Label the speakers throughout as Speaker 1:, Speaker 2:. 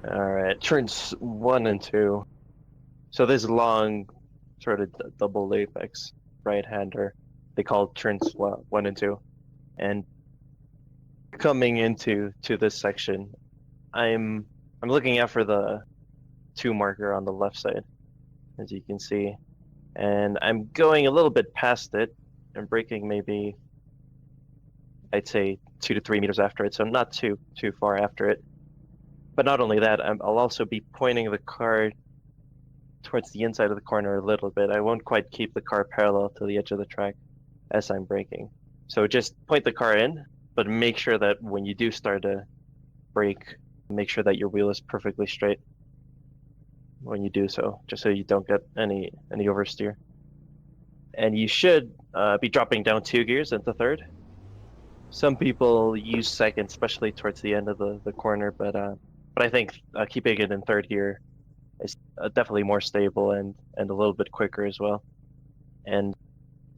Speaker 1: All right, turns one and two. So this long, sort of double apex right-hander, they call turns one and two. And coming into this section, I'm I'm looking out for the two marker on the left side, as you can see, and I'm going a little bit past it and braking maybe I'd say 2 to 3 meters after it, so not too far after it. But not only that, I'll also be pointing the car towards the inside of the corner a little bit. I won't quite keep the car parallel to the edge of the track as I'm braking. So just point the car in, but make sure that when you do start to brake, make sure that your wheel is perfectly straight when you do so, just so you don't get any oversteer. And you should be dropping down 2 gears into third. Some people use second, especially towards the end of the corner, but I think keeping it in third gear is definitely more stable and a little bit quicker as well. And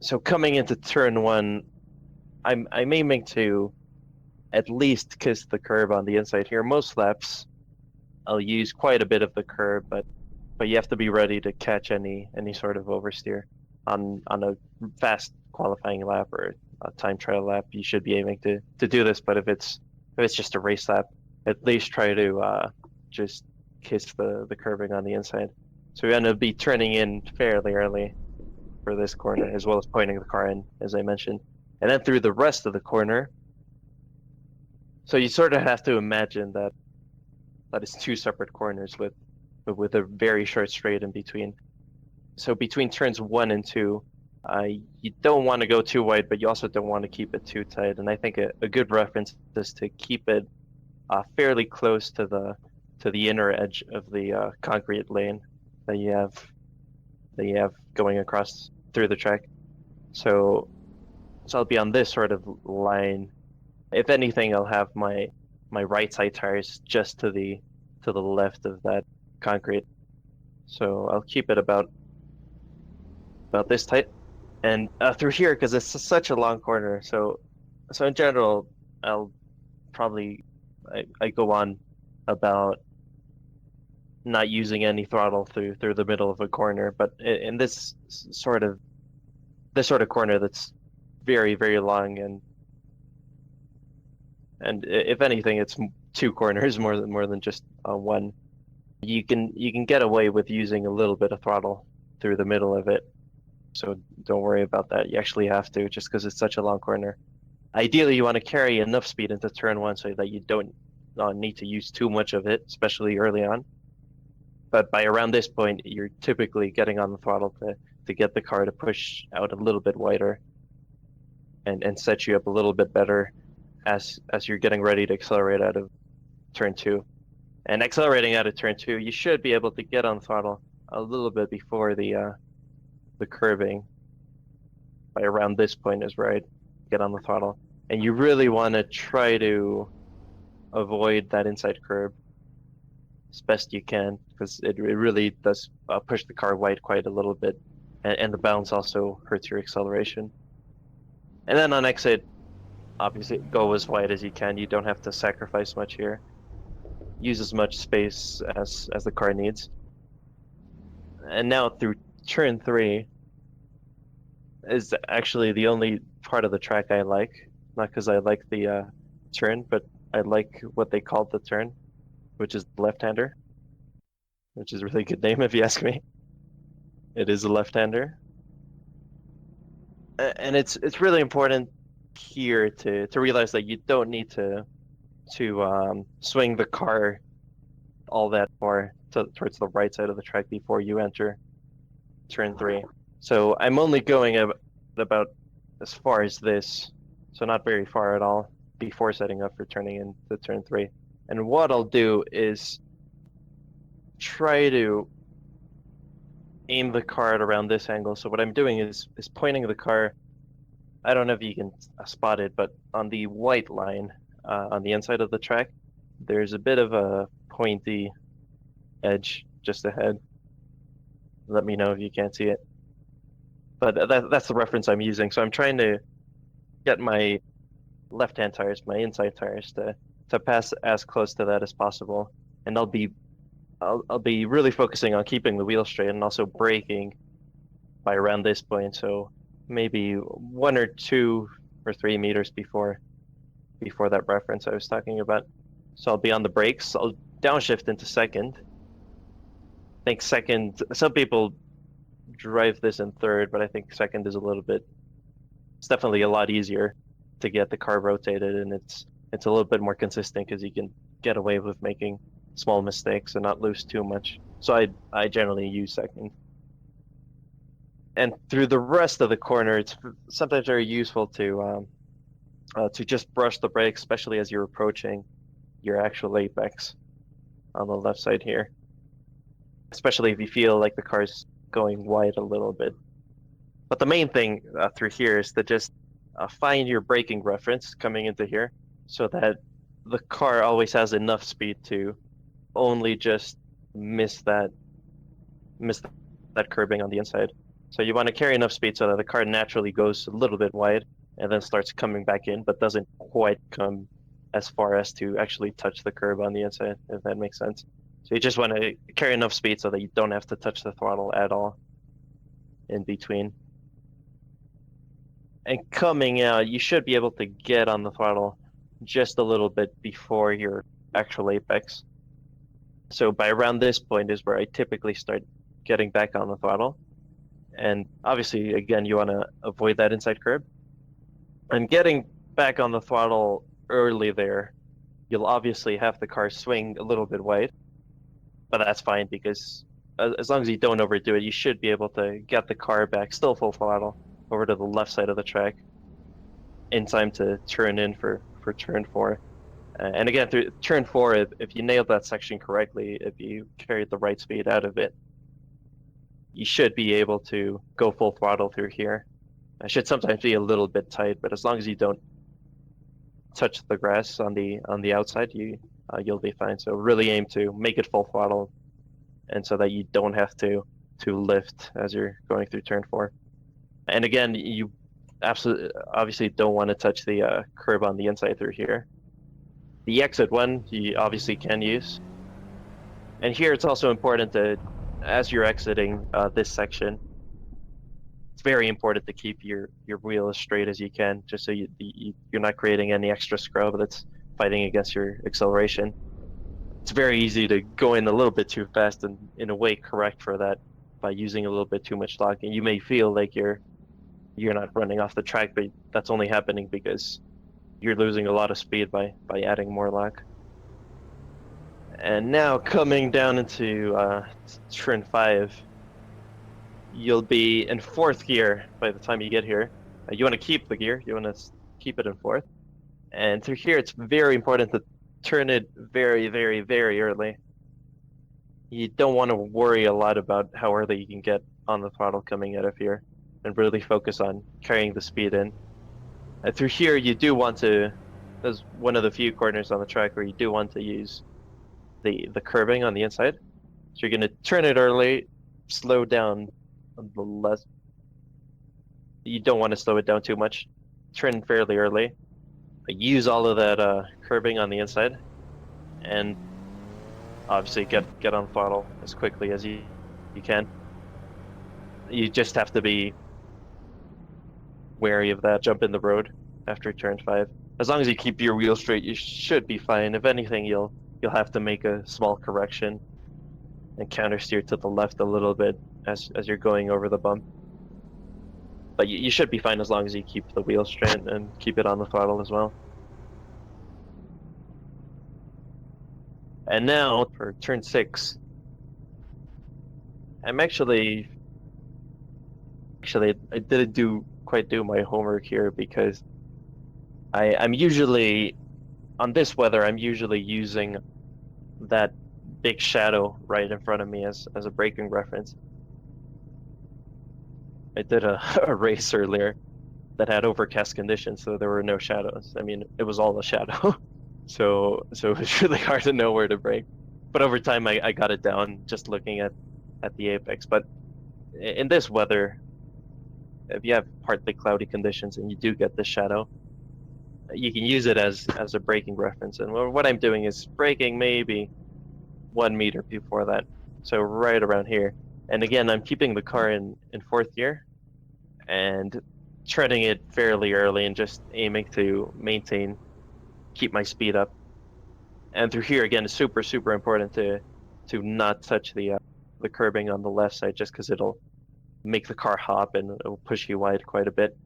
Speaker 1: so coming into turn one, I'm aiming to at least kiss the curb on the inside here. Most laps, I'll use quite a bit of the curb, but you have to be ready to catch any sort of oversteer on a fast qualifying lap or a time trial lap. You should be aiming to do this, but if it's just a race lap, at least try to just kiss the curbing on the inside. So we're going to be turning in fairly early for this corner, as well as pointing the car in, as I mentioned. And then through the rest of the corner, so you sort of have to imagine that it's two separate corners with a very short straight in between. So between turns one and two, you don't want to go too wide, but you also don't want to keep it too tight. And I think a good reference is to keep it fairly close to the inner edge of the concrete lane that you have going across through the track. So I'll be on this sort of line. If anything, I'll have my right side tires just to the left of that concrete. So I'll keep it about this tight. And through here, because it's such a long corner, so in general, I'll probably I go on about not using any throttle through the middle of a corner, but in this sort of corner that's very, very long, and if anything, it's two corners more than just one. You can get away with using a little bit of throttle through the middle of it, so don't worry about that. You actually have to, just because it's such a long corner. Ideally, you want to carry enough speed into turn one so that you don't need to use too much of it, especially early on. But by around this point, you're typically getting on the throttle to get the car to push out a little bit wider and set you up a little bit better as you're getting ready to accelerate out of turn two. And accelerating out of turn two, you should be able to get on the throttle a little bit before the curbing. By around this point is where I'd get on the throttle. And you really want to try to avoid that inside curb as best you can, because it really does push the car wide quite a little bit, and the bounce also hurts your acceleration. And then on exit, obviously go as wide as you can. You don't have to sacrifice much here. Use as much space as the car needs. And now through turn three is actually the only part of the track I like. Not because I like the turn, but I like what they called the turn, which is left-hander, which is a really good name if you ask me. It is a left-hander. And it's really important here to realize that you don't need to swing the car all that far towards the right side of the track before you enter turn three. So I'm only going about as far as this, so not very far at all, before setting up for turning into turn three. And what I'll do is try to aim the car at around this angle. So what I'm doing is pointing the car, I don't know if you can spot it, but on the white line on the inside of the track, there's a bit of a pointy edge just ahead. Let me know if you can't see it. But that's the reference I'm using. So I'm trying to get my left-hand tires, my inside tires, to pass as close to that as possible. and I'll be really focusing on keeping the wheel straight and also braking by around this point. So maybe 1 or 2 or 3 meters before that reference I was talking about. So I'll be on the brakes. I'll downshift into second. I think second, some people drive this in third, but I think second is it's definitely a lot easier to get the car rotated, and it's a little bit more consistent because you can get away with making small mistakes and not lose too much. So I generally use second. And through the rest of the corner, it's sometimes very useful to just brush the brakes, especially as you're approaching your actual apex on the left side here. Especially if you feel like the car's going wide a little bit. But the main thing through here is to just find your braking reference coming into here so that the car always has enough speed to only just miss that curbing on the inside. So you want to carry enough speed so that the car naturally goes a little bit wide and then starts coming back in, but doesn't quite come as far as to actually touch the curb on the inside, if that makes sense. So you just want to carry enough speed so that you don't have to touch the throttle at all in between. And coming out, you should be able to get on the throttle just a little bit before your actual apex. So by around this point is where I typically start getting back on the throttle. And obviously, again, you want to avoid that inside curb. And getting back on the throttle early there, you'll obviously have the car swing a little bit wide, but that's fine because as long as you don't overdo it, you should be able to get the car back still full throttle over to the left side of the track in time to turn in for turn 4. And again, through turn 4, if you nailed that section correctly, if you carried the right speed out of it, you should be able to go full throttle through here. It should sometimes be a little bit tight, but as long as you don't touch the grass on the outside, you'll be fine. So really aim to make it full throttle, and so that you don't have to lift as you're going through turn 4. And again, you obviously don't want to touch the curb on the inside through here. The exit one you obviously can use. And here it's also important to, as you're exiting this section, it's very important to keep your wheel as straight as you can, just so you're not creating any extra scrub that's fighting against your acceleration. It's very easy to go in a little bit too fast and in a way correct for that by using a little bit too much lock. And you may feel like you're not running off the track, but that's only happening because you're losing a lot of speed by adding more lock. And now coming down into turn 5, you'll be in 4th gear by the time you get here. You want to keep the gear, you want to keep it in 4th. And through here, it's very important to turn it very, very, very early. You don't want to worry a lot about how early you can get on the throttle coming out of here, and really focus on carrying the speed in. And through here, you do want to, there's one of the few corners on the track where you do want to use the curbing on the inside. So you're going to turn it early, slow down on the left. You don't want to slow it down too much. Turn fairly early. Use all of that curbing on the inside, and obviously get on throttle as quickly as you can. You just have to be wary of that jump in the road after turn 5. As long as you keep your wheel straight, you should be fine. If anything, you'll have to make a small correction and counter steer to the left a little bit as you're going over the bump. But you should be fine as long as you keep the wheel straight and keep it on the throttle as well. And now for turn 6, I'm actually I didn't quite do my homework here, because I'm usually, on this weather, I'm usually using that big shadow right in front of me as a braking reference. I did a race earlier that had overcast conditions, so there were no shadows. I mean, it was all a shadow. so it was really hard to know where to brake. But over time, I got it down just looking at the apex. But in this weather, if you have partly cloudy conditions and you do get this shadow, you can use it as a braking reference. And what I'm doing is braking maybe 1 meter before that. So right around here. And again, I'm keeping the car in fourth gear and treading it fairly early and just aiming to keep my speed up. And through here again, it's super, super important to not touch the curbing on the left side, just because it'll make the car hop and it'll push you wide quite a bit.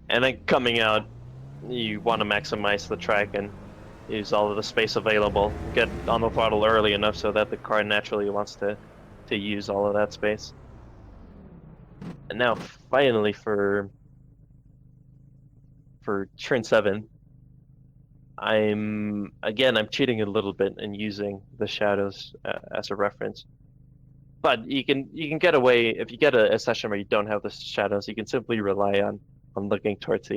Speaker 1: And then coming out, you want to maximize the track and use all of the space available. Get on the throttle early enough so that the car naturally wants to use all of that space. And now finally for turn 7, I'm cheating a little bit and using the shadows as a reference. But you can get away if you get a session where you don't have the shadows. You can simply rely on looking towards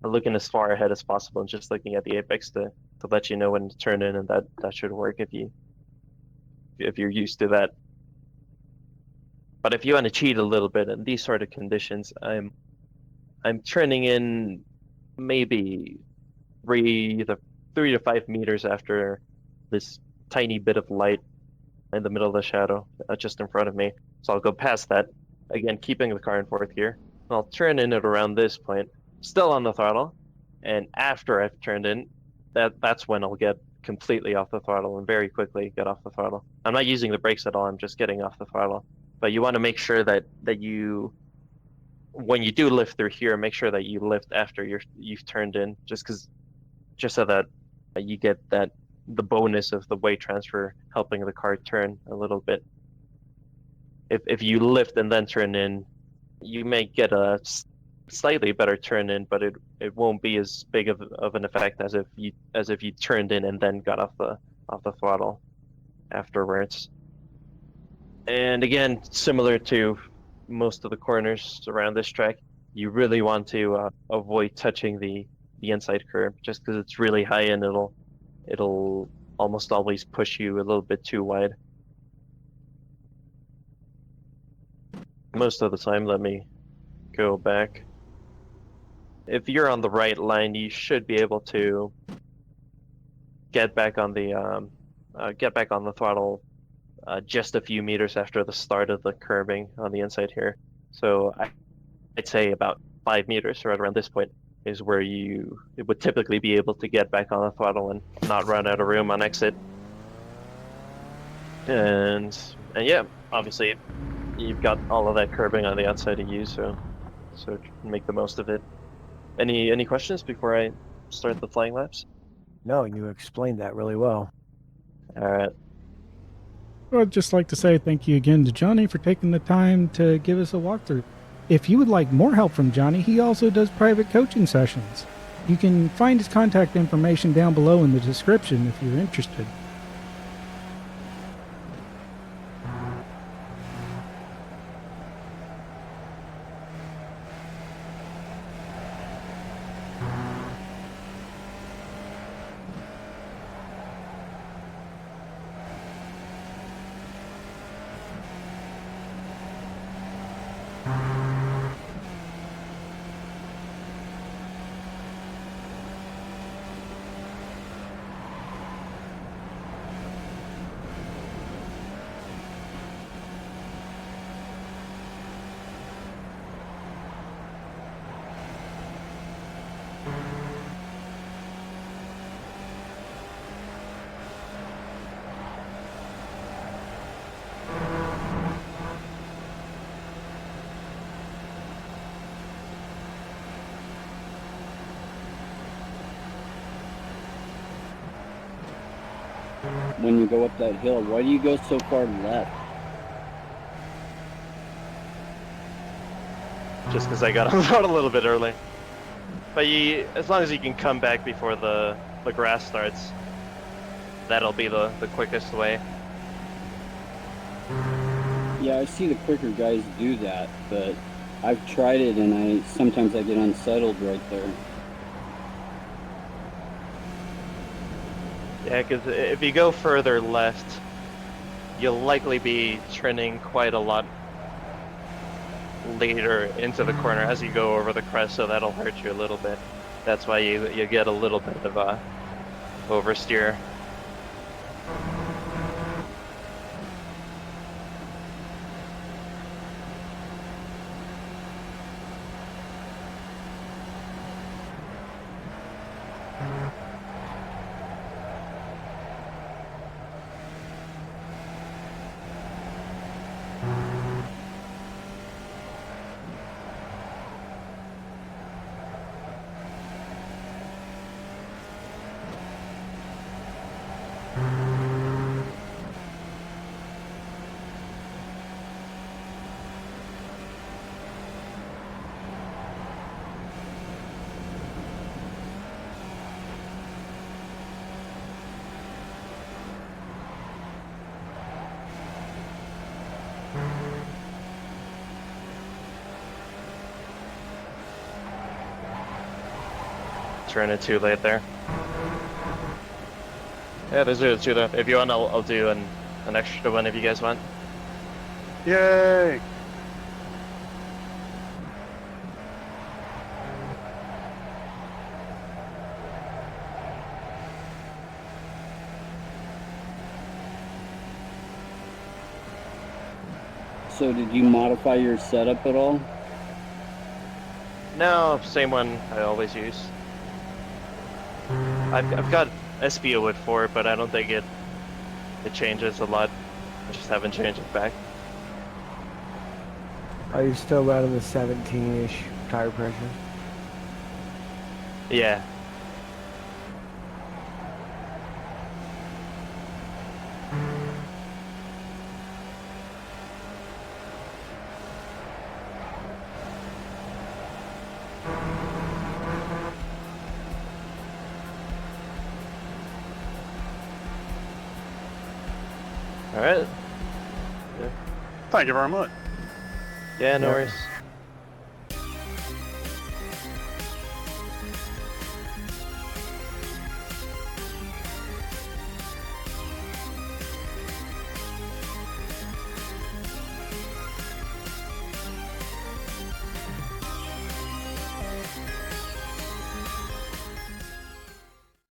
Speaker 1: looking as far ahead as possible and just looking at the apex to let you know when to turn in, and that should work if you're used to that. But if you want to cheat a little bit in these sort of conditions, I'm turning in maybe 3 to 5 meters after this tiny bit of light in the middle of the shadow just in front of me. So I'll go past that, again keeping the car in fourth gear. I'll turn in at around this point, still on the throttle, and after I've turned in, that's when I'll get completely off the throttle and very quickly get off the throttle. I'm not using the brakes at all, I'm just getting off the throttle. But you want to make sure that you, when you do lift through here, make sure that you lift after you've turned in, just so that you get the bonus of the weight transfer helping the car turn a little bit. If you lift and then turn in, you may get a slightly better turn in, but it won't be as big of an effect as if you turned in and then got off the throttle afterwards. And again, similar to most of the corners around this track, you really want to avoid touching the inside curb, just because it's really high and it'll almost always push you a little bit too wide. Most of the time, let me go back. If you're on the right line, you should be able to get back on the throttle just a few meters after the start of the curbing on the inside here. So I'd say about 5 meters, right around this point, is where it would typically be able to get back on the throttle and not run out of room on exit. And yeah, obviously you've got all of that curbing on the outside of you, so make the most of it. Any questions before I start the flying laps?
Speaker 2: No, you explained that really well.
Speaker 1: All right.
Speaker 3: I'd just like to say thank you again to Johnny for taking the time to give us a walkthrough. If you would like more help from Johnny, he also does private coaching sessions. You can find his contact information down below in the description if you're interested.
Speaker 4: When you go up that hill, why do you go so far left?
Speaker 1: Just because I got out a little bit early. But as long as you can come back before the grass starts, that'll be the quickest way.
Speaker 4: Yeah, I see the quicker guys do that, but I've tried it and sometimes I get unsettled right there.
Speaker 1: Yeah, because if you go further left, you'll likely be turning quite a lot later into the corner as you go over the crest, so that'll hurt you a little bit. That's why you get a little bit of oversteer. turning too late there. Yeah, there's a two though. If you want, I'll do an extra one if you guys want.
Speaker 5: Yay!
Speaker 4: So did you modify your setup at all?
Speaker 1: No, same one I always use. I've got SBO with 4, but I don't think it changes a lot. I just haven't changed it back.
Speaker 2: Are you still running the 17-ish tire pressure?
Speaker 1: Yeah. All right.
Speaker 5: Thank you very much.
Speaker 1: Yeah, no
Speaker 2: Yeah.
Speaker 1: worries.